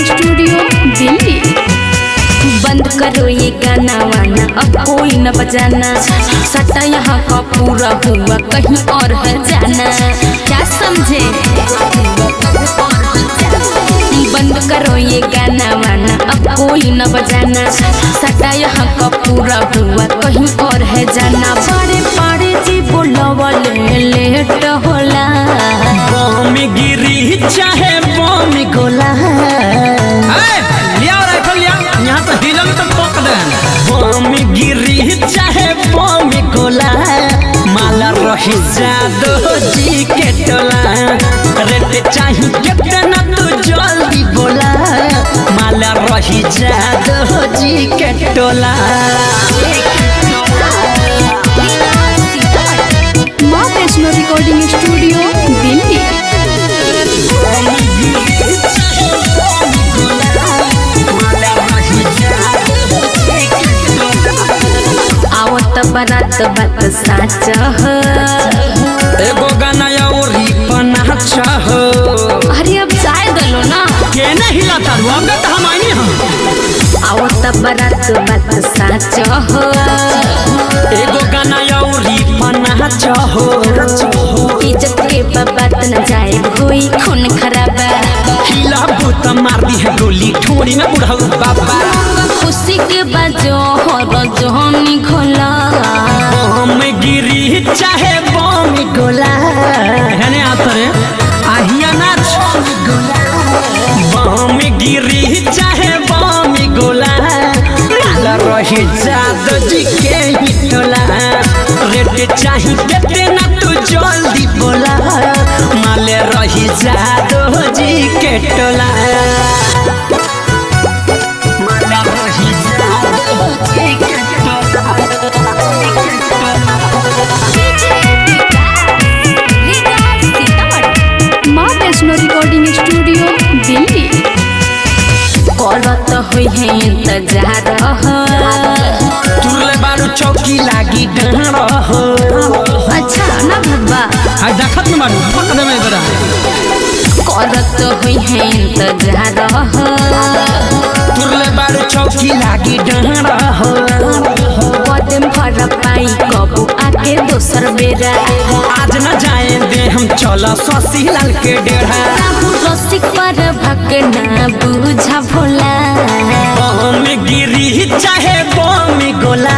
Studio Delhi. बंद करो ये गाना वाना, अब कोई न बजाना। सटा यहाँ का पूरा हुआ, कहीं और है जाना। क्या समझे? बंद करो ये गाना वाना, अब कोई न बजाना। सटा यहाँ का पूरा हुआ, कहीं और है जाना। बड़े बड़े जी बोलवले लेट होला। बम गिरी चाहे बम गोला, लिया राइफल लिया, यहाँ तो हिलल तो पक दे। बम गिरी चाहे बम गोला, माला रही जादो जी के टोला। रेट चाही कितना तू जल्दी बोला, माला रही जादो जी के टोला। माँ वैष्णो रिकॉर्डिंग स्टूडियो दिल्ली। आवत बारात बात साच ह, एगो गाना औरी पनाच हो। अरे अब चाय दलो ना, के नहीं हिलाता रू, अब तो हम आईनी हम। आवत बारात बात साच ह, एगो गाना औरी पनाच हो। इज्जत के बात न जाए, कोई खून खराबा। हिला भूत मार दी है गोली, ठोड़ी में बुढ़ऊ बाबा। खुशी के बाजो हर जोहनी खोला। बम गिरी चाहे बम गोला, है आता रे आहिया नाच। बम गिरी चाहे बम गोला, माला रही जादो जी के ही टोला। रेट चाही कितना तू जल्दी बोला, माले रही जादो जी के टोला। माला रही जादो जी के माँ वैष्णो रिकॉर्डिंग स्टूडियो दिल्ली। करत हुई है इंतजार ह, तुरले बारू चौकी लागी डर हो। अच्छा ना भगवा। आ देखत न बारू पकड़ में बड़ा। करत हुई है इंतजार ह, तुरले बारू चौकी लागी डर हो। कदम भर पाई कबू आके दोसर बेरा। आज न जाए दे हम, चला शशि लाल के डेढ़ा। बाबू रसिक पर भगना बुझा भोला। बम गिरी चाहे बम गोला,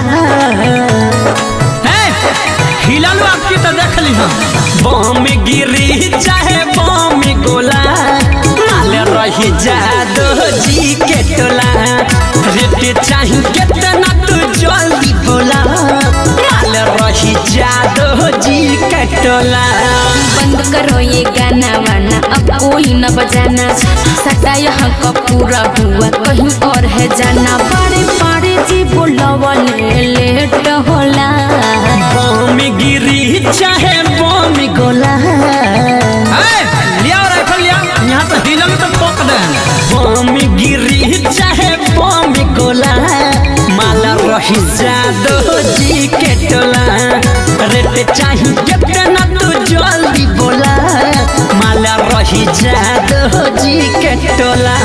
हिला लो आपकी तो देख ली हम। बम गिरी चाहे बम गोला, माल रही जादो जी के टोला। रेट चाही कितना तू जल्दी बोला, माल रही जादो जी के टोला। बंद करो ये गाना वाना, अब कोई न बजाना। सटा यहाँ का पूरा हुआ, कहीं और है जाना। बड़े बड़े जी बोलवले लेट होला। बम गिरी चाहे बम गोला, लिया राइफल लिया, यहाँ तो हिलल तो पक दे। बम गिरी चाहे बम गोला, माला रही जादो जी के टोला। रेट चाही कितना तू जल्दी बोला, माला रही जादो जी के टोला।